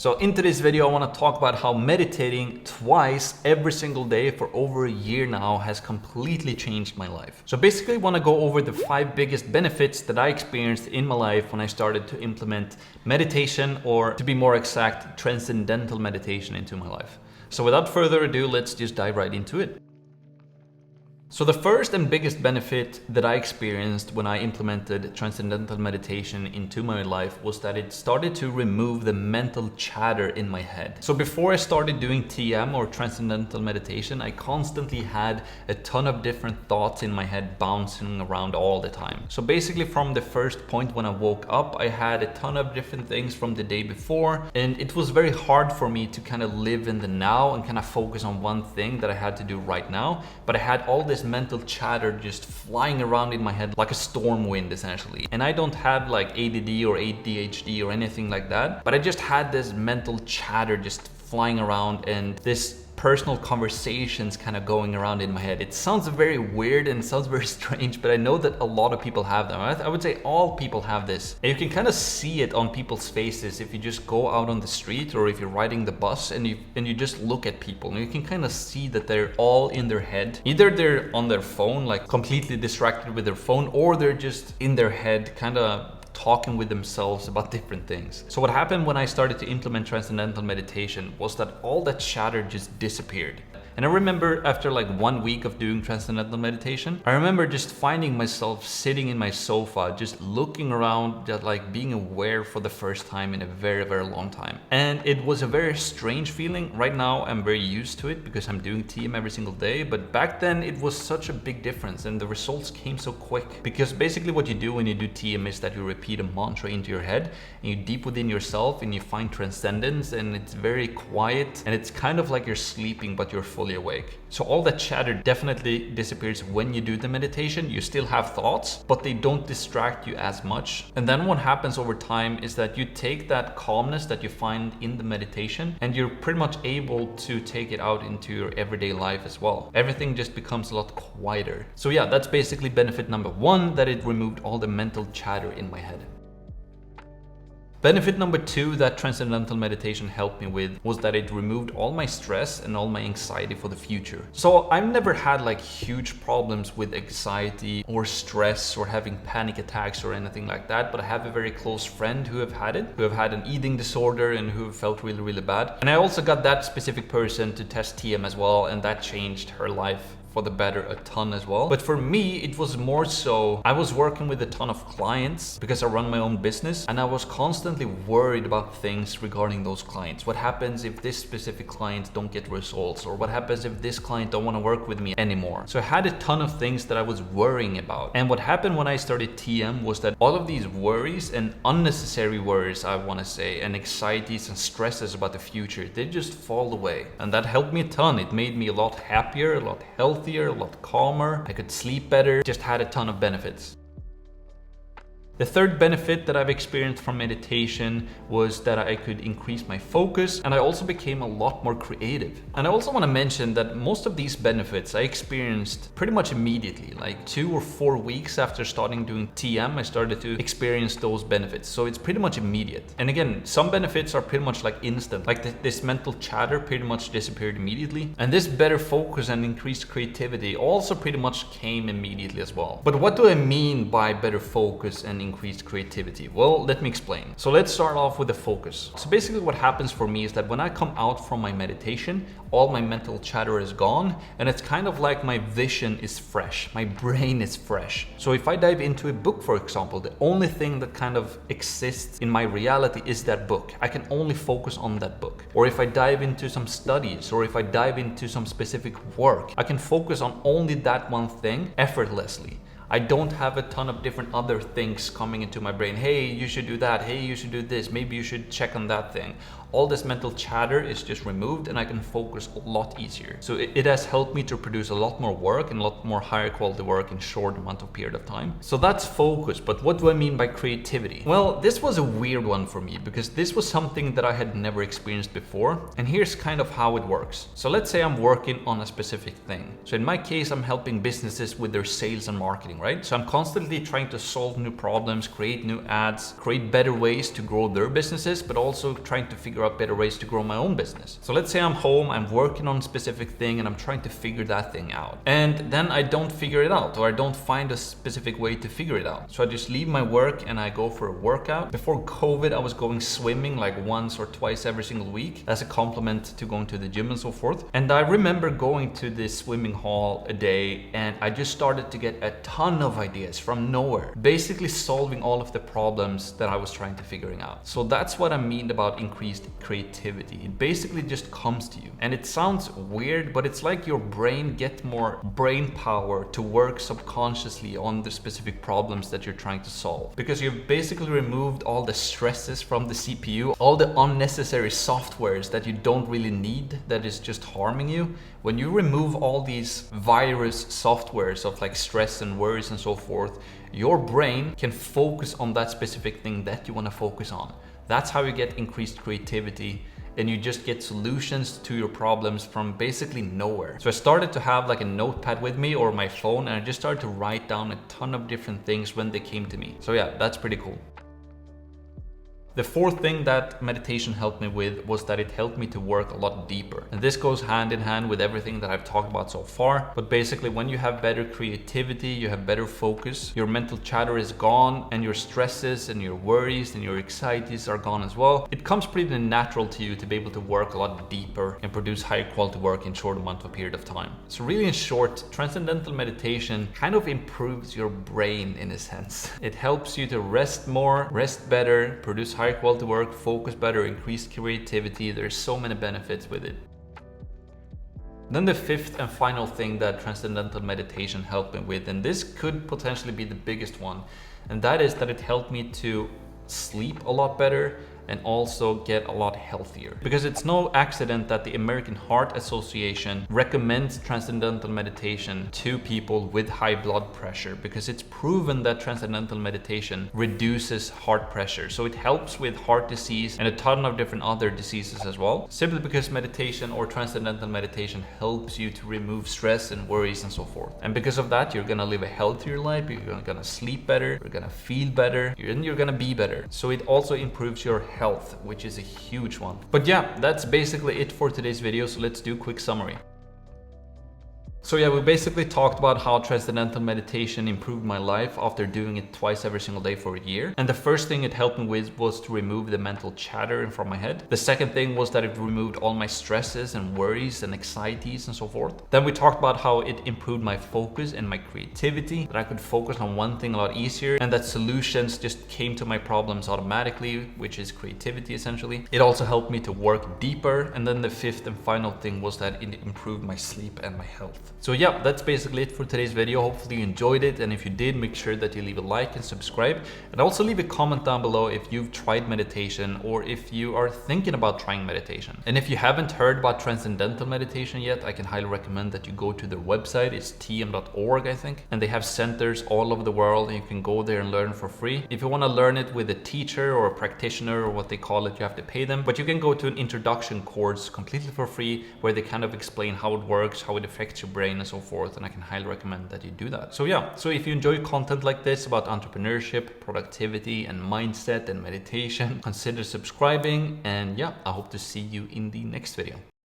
So in today's video, I want to talk about how meditating twice every single day for over a year now has completely changed my life. So basically, I want to go over the 5 biggest benefits that I experienced in my life when I started to implement meditation, or to be more exact, transcendental meditation into my life. So without further ado, let's just dive right into it. So the first and biggest benefit that I experienced when I implemented transcendental meditation into my life was that it started to remove the mental chatter in my head. So before I started doing TM or transcendental meditation, I constantly had a ton of different thoughts in my head bouncing around all the time. So basically from the first point when I woke up, I had a ton of different things from the day before, and it was very hard for me to kind of live in the now and kind of focus on one thing that I had to do right now. But I had all this mental chatter just flying around in my head like a storm wind essentially. And I don't have like ADD or ADHD or anything like that, but I just had this mental chatter just flying around and this personal conversations kind of going around in my head. It sounds very weird and sounds very strange, but I know that a lot of people have them. I would say all people have this. And you can kind of see it on people's faces if you just go out on the street or if you're riding the bus and you just look at people, and you can kind of see that they're all in their head. Either they're on their phone, like completely distracted with their phone, or they're just in their head kind of talking with themselves about different things. So what happened when I started to implement transcendental meditation was that all that chatter just disappeared. And I remember after like 1 week of doing transcendental meditation, I remember just finding myself sitting in my sofa, just looking around, just like being aware for the first time in a very, very long time. And it was a very strange feeling. Right now, I'm very used to it because I'm doing TM every single day. But back then it was such a big difference and the results came so quick, because basically what you do when you do TM is that you repeat a mantra into your head and you deep within yourself and you find transcendence, and it's very quiet and it's kind of like you're sleeping, but you're fully awake. So all that chatter definitely disappears when you do the meditation. You still have thoughts, but they don't distract you as much. And then what happens over time is that you take that calmness that you find in the meditation and you're pretty much able to take it out into your everyday life as well. Everything just becomes a lot quieter. So yeah, that's basically benefit number 1, that it removed all the mental chatter in my head. Benefit number 2 that transcendental meditation helped me with was that it removed all my stress and all my anxiety for the future. So I've never had like huge problems with anxiety or stress or having panic attacks or anything like that, but I have a very close friend who have had an eating disorder and who felt really, really bad. And I also got that specific person to test TM as well, and that changed her life for the better a ton as well. But for me, it was more so, I was working with a ton of clients because I run my own business, and I was constantly worried about things regarding those clients. What happens if this specific client don't get results? Or what happens if this client don't want to work with me anymore? So I had a ton of things that I was worrying about. And what happened when I started TM was that all of these worries and unnecessary worries, I want to say, and anxieties and stresses about the future, they just fall away. And that helped me a ton. It made me a lot happier, a lot healthier, a lot calmer. I could sleep better. Just had a ton of benefits. The third benefit that I've experienced from meditation was that I could increase my focus, and I also became a lot more creative. And I also want to mention that most of these benefits I experienced pretty much immediately, like 2 or 4 weeks after starting doing TM, I started to experience those benefits. So it's pretty much immediate. And again, some benefits are pretty much like instant, like this mental chatter pretty much disappeared immediately. And this better focus and increased creativity also pretty much came immediately as well. But what do I mean by better focus and increased creativity? Well, let me explain. So let's start off with the focus. So basically what happens for me is that when I come out from my meditation, all my mental chatter is gone, and it's kind of like my vision is fresh, my brain is fresh. So if I dive into a book, for example, the only thing that kind of exists in my reality is that book. I can only focus on that book. Or if I dive into some studies, or if I dive into some specific work, I can focus on only that one thing effortlessly. I don't have a ton of different other things coming into my brain. Hey, you should do that. Hey, you should do this. Maybe you should check on that thing. All this mental chatter is just removed, and I can focus a lot easier. So it has helped me to produce a lot more work and a lot more higher quality work in short amount of period of time. So that's focus. But what do I mean by creativity? Well, this was a weird one for me because this was something that I had never experienced before. And here's kind of how it works. So let's say I'm working on a specific thing. So in my case, I'm helping businesses with their sales and marketing marketing, right? So I'm constantly trying to solve new problems, create new ads, create better ways to grow their businesses, but also trying to figure out better ways to grow my own business. So let's say I'm home, I'm working on a specific thing and I'm trying to figure that thing out. And then I don't figure it out, or I don't find a specific way to figure it out. So I just leave my work and I go for a workout. Before COVID, I was going swimming like once or twice every single week as a complement to going to the gym and so forth. And I remember going to this swimming hall a day and I just started to get a ton of ideas from nowhere, basically solving all of the problems that I was trying to figuring out. So that's what I mean about increased creativity. It basically just comes to you. And it sounds weird, but it's like your brain gets more brain power to work subconsciously on the specific problems that you're trying to solve. Because you've basically removed all the stresses from the CPU, all the unnecessary softwares that you don't really need, that is just harming you. When you remove all these virus softwares of like stress and worries and so forth, your brain can focus on that specific thing that you want to focus on. That's how you get increased creativity, and you just get solutions to your problems from basically nowhere. So I started to have like a notepad with me or my phone, and I just started to write down a ton of different things when they came to me. So yeah, that's pretty cool. The fourth thing that meditation helped me with was that it helped me to work a lot deeper. And this goes hand in hand with everything that I've talked about so far. But basically, when you have better creativity, you have better focus, your mental chatter is gone, and your stresses and your worries and your anxieties are gone as well. It comes pretty natural to you to be able to work a lot deeper and produce higher quality work in short amount of a period of time. So really in short, transcendental meditation kind of improves your brain in a sense. It helps you to rest more, rest better, produce higher quality work, focus better, increase creativity. There's so many benefits with it. Then the fifth and final thing that transcendental meditation helped me with, and this could potentially be the biggest one, and that is that it helped me to sleep a lot better and also get a lot healthier. Because it's no accident that the American Heart Association recommends transcendental meditation to people with high blood pressure, because it's proven that transcendental meditation reduces heart pressure. So it helps with heart disease and a ton of different other diseases as well, simply because meditation or transcendental meditation helps you to remove stress and worries and so forth. And because of that, you're gonna live a healthier life, you're gonna sleep better, you're gonna feel better, and you're gonna be better. So it also improves your health, which is a huge one. But yeah, that's basically it for today's video. So let's do a quick summary. So yeah, we basically talked about how transcendental meditation improved my life after doing it twice every single day for a year. And the first thing it helped me with was to remove the mental chatter from my head. The second thing was that it removed all my stresses and worries and anxieties and so forth. Then we talked about how it improved my focus and my creativity, that I could focus on one thing a lot easier, and that solutions just came to my problems automatically, which is creativity essentially. It also helped me to work deeper. And then the fifth and final thing was that it improved my sleep and my health. So yeah, that's basically it for today's video. Hopefully you enjoyed it, and if you did, make sure that you leave a like and subscribe, and also leave a comment down below if you've tried meditation or if you are thinking about trying meditation. And if you haven't heard about transcendental meditation yet, I can highly recommend that you go to their website. It's tm.org, I think, and they have centers all over the world, and you can go there and learn for free. If you want to learn it with a teacher or a practitioner or what they call it, you have to pay them, but you can go to an introduction course completely for free where they kind of explain how it works, how it affects your brain and so forth, and I can highly recommend that you do that. So yeah, so if you enjoy content like this about entrepreneurship, productivity and mindset and meditation, consider subscribing, and yeah, I hope to see you in the next video.